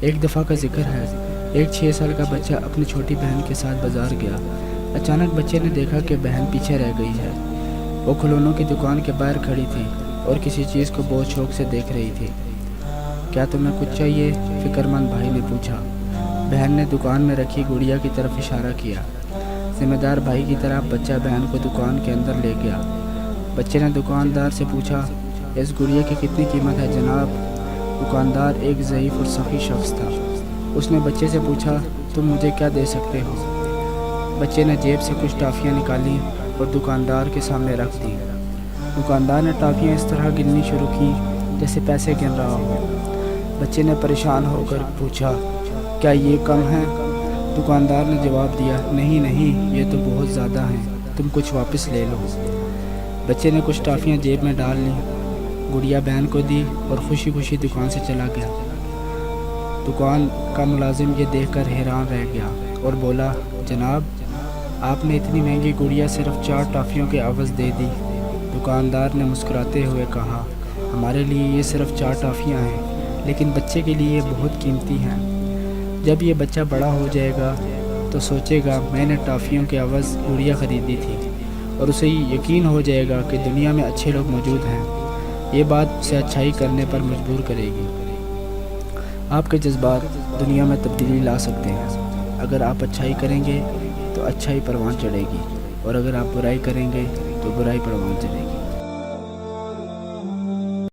ایک دفعہ کا ذکر ہے، ایک 6 سال کا بچہ اپنی چھوٹی بہن کے ساتھ بازار گیا۔ اچانک بچے نے دیکھا کہ بہن پیچھے رہ گئی ہے۔ وہ کھلونوں کی دکان کے باہر کھڑی تھی اور کسی چیز کو بہت شوق سے دیکھ رہی تھی۔ کیا تمہیں کچھ چاہیے؟ فکر مند بھائی نے پوچھا۔ بہن نے دکان میں رکھی گڑیا کی طرف اشارہ کیا۔ ذمہ دار بھائی کی طرح بچہ بہن کو دکان کے اندر لے گیا۔ بچے نے دکاندار سے پوچھا، اس گڑیا کی کتنی قیمت ہے جناب؟ دکاندار ایک ضعیف اور سخی شخص تھا۔ اس نے بچے سے پوچھا، تم مجھے کیا دے سکتے ہو؟ بچے نے جیب سے کچھ ٹافیاں نکالی اور دکاندار کے سامنے رکھ دی۔ دکاندار نے ٹافیاں اس طرح گننی شروع کی جیسے پیسے گن رہا ہو۔ بچے نے پریشان ہو کر پوچھا، کیا یہ کم ہے؟ دکاندار نے جواب دیا، نہیں، یہ تو بہت زیادہ ہیں، تم کچھ واپس لے لو۔ بچے نے کچھ ٹافیاں جیب میں ڈال لیں، گڑیا بہن کو دی اور خوشی خوشی دکان سے چلا گیا۔ دکان کا ملازم یہ دیکھ کر حیران رہ گیا اور بولا، جناب آپ نے اتنی مہنگی گڑیا صرف 4 ٹافیوں کے عوض دے دی۔ دکاندار نے مسکراتے ہوئے کہا، ہمارے لیے یہ صرف 4 ٹافیاں ہیں، لیکن بچے کے لیے یہ بہت قیمتی ہیں۔ جب یہ بچہ بڑا ہو جائے گا تو سوچے گا میں نے ٹافیوں کے عوض گڑیا خریدی تھی، اور اسے یقین ہو جائے گا کہ دنیا میں اچھے لوگ موجود ہیں۔ یہ بات اسے اچھائی کرنے پر مجبور کرے گی۔ آپ کے جذبات دنیا میں تبدیلی لا سکتے ہیں۔ اگر آپ اچھائی کریں گے تو اچھائی پروان چڑھے گی، اور اگر آپ برائی کریں گے تو برائی پروان چڑھے گی۔